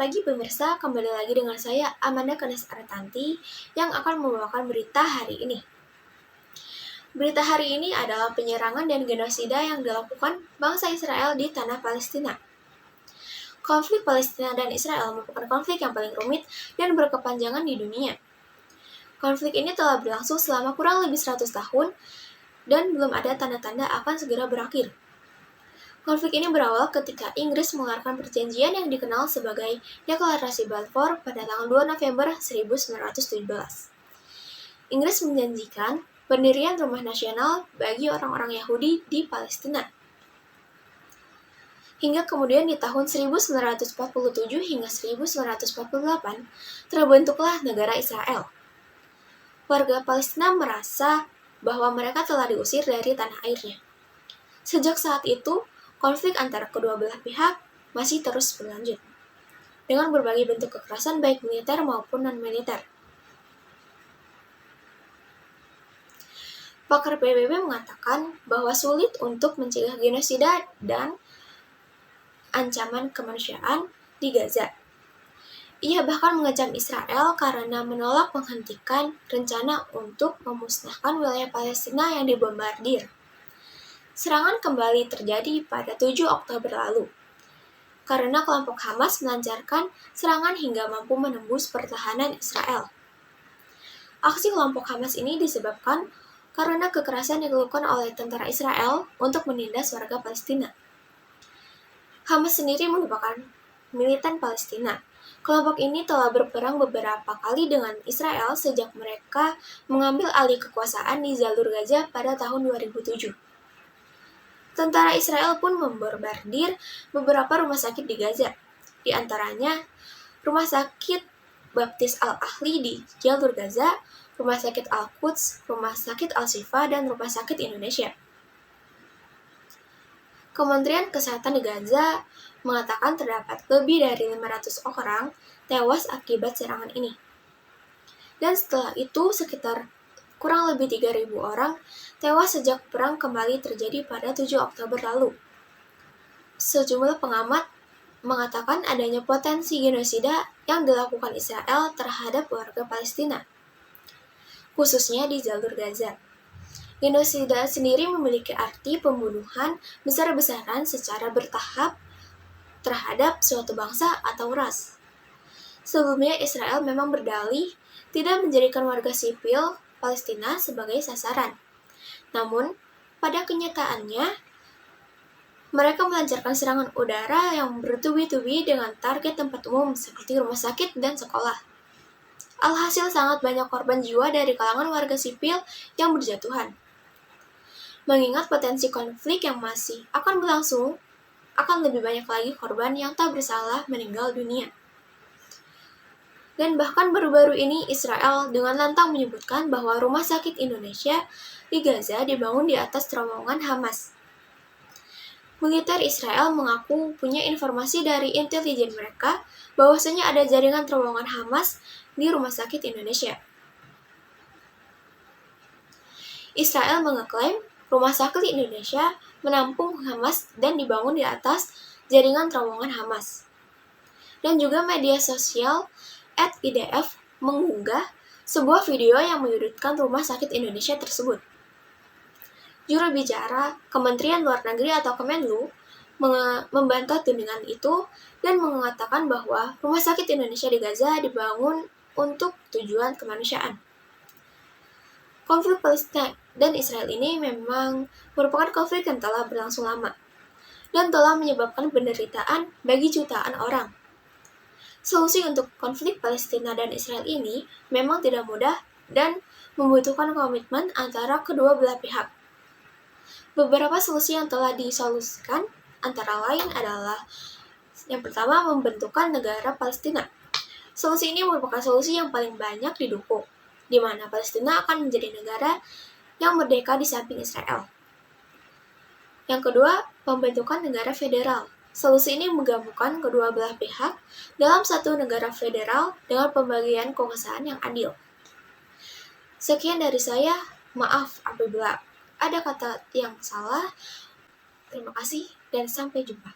pagi pemirsa, kembali lagi dengan saya Amanda Kanes Aratanti yang akan membawakan berita hari ini. Berita hari ini adalah penyerangan dan genosida yang dilakukan bangsa Israel di tanah Palestina. Konflik Palestina dan Israel merupakan konflik yang paling rumit dan berkepanjangan di dunia. Konflik ini telah berlangsung selama kurang lebih 100 tahun dan belum ada tanda-tanda akan segera berakhir. Konflik ini berawal ketika Inggris mengeluarkan perjanjian yang dikenal sebagai Deklarasi Balfour pada tanggal 2 November 1917. Inggris menjanjikan pendirian rumah nasional bagi orang-orang Yahudi di Palestina. Hingga kemudian di tahun 1947 hingga 1948 terbentuklah negara Israel. Warga Palestina merasa bahwa mereka telah diusir dari tanah airnya. Sejak saat itu, konflik antara kedua belah pihak masih terus berlanjut, dengan berbagai bentuk kekerasan baik militer maupun non-militer. Pakar PBB mengatakan bahwa sulit untuk mencegah genosida dan ancaman kemanusiaan di Gaza. Ia bahkan mengecam Israel karena menolak menghentikan rencana untuk memusnahkan wilayah Palestina yang dibombardir. Serangan kembali terjadi pada 7 Oktober lalu, karena kelompok Hamas melancarkan serangan hingga mampu menembus pertahanan Israel. Aksi kelompok Hamas ini disebabkan karena kekerasan yang dilakukan oleh tentara Israel untuk menindas warga Palestina. Hamas sendiri merupakan militan Palestina. Kelompok ini telah berperang beberapa kali dengan Israel sejak mereka mengambil alih kekuasaan di jalur Gaza pada tahun 2007. Tentara Israel pun membombardir beberapa rumah sakit di Gaza, di antaranya Rumah Sakit Baptis Al-Ahli di jalur Gaza, Rumah Sakit Al-Quds, Rumah Sakit Al-Shifa, dan Rumah Sakit Indonesia. Kementerian Kesehatan di Gaza mengatakan terdapat lebih dari 500 orang tewas akibat serangan ini. Dan setelah itu sekitar kurang lebih 3.000 orang tewas sejak perang kembali terjadi pada 7 Oktober lalu. Sejumlah pengamat mengatakan adanya potensi genosida yang dilakukan Israel terhadap warga Palestina, khususnya di jalur Gaza. Genosida sendiri memiliki arti pembunuhan besar-besaran secara bertahap terhadap suatu bangsa atau ras. Sebelumnya Israel memang berdalih tidak menjadikan warga sipil Palestina sebagai sasaran. Namun, pada kenyataannya, mereka melancarkan serangan udara yang bertubi-tubi dengan target tempat umum seperti rumah sakit dan sekolah. Alhasil sangat banyak korban jiwa dari kalangan warga sipil yang berjatuhan. Mengingat potensi konflik yang masih akan berlangsung, akan lebih banyak lagi korban yang tak bersalah meninggal dunia. Dan bahkan baru-baru ini Israel dengan lantang menyebutkan bahwa Rumah Sakit Indonesia di Gaza dibangun di atas terowongan Hamas. Militer Israel mengaku punya informasi dari intelijen mereka bahwasanya ada jaringan terowongan Hamas di Rumah Sakit Indonesia. Israel mengeklaim Rumah Sakit Indonesia menampung Hamas dan dibangun di atas jaringan terowongan Hamas. Dan juga media sosial @idf mengunggah sebuah video yang menyudutkan Rumah Sakit Indonesia tersebut. Juru bicara Kementerian Luar Negeri atau Kemenlu membantah tudingan itu dan mengatakan bahwa Rumah Sakit Indonesia di Gaza dibangun untuk tujuan kemanusiaan. Konflik Palestina dan Israel ini memang merupakan konflik yang telah berlangsung lama dan telah menyebabkan penderitaan bagi jutaan orang. Solusi untuk konflik Palestina dan Israel ini memang tidak mudah dan membutuhkan komitmen antara kedua belah pihak. Beberapa solusi yang telah disolusikan antara lain adalah yang pertama, membentukkan negara Palestina. Solusi ini merupakan solusi yang paling banyak didukung, di mana Palestina akan menjadi negara yang merdeka di samping Israel. Yang kedua, pembentukan negara federal. Solusi ini menggabungkan kedua belah pihak dalam satu negara federal dengan pembagian kekuasaan yang adil. Sekian dari saya, maaf apabila ada kata yang salah. Terima kasih dan sampai jumpa.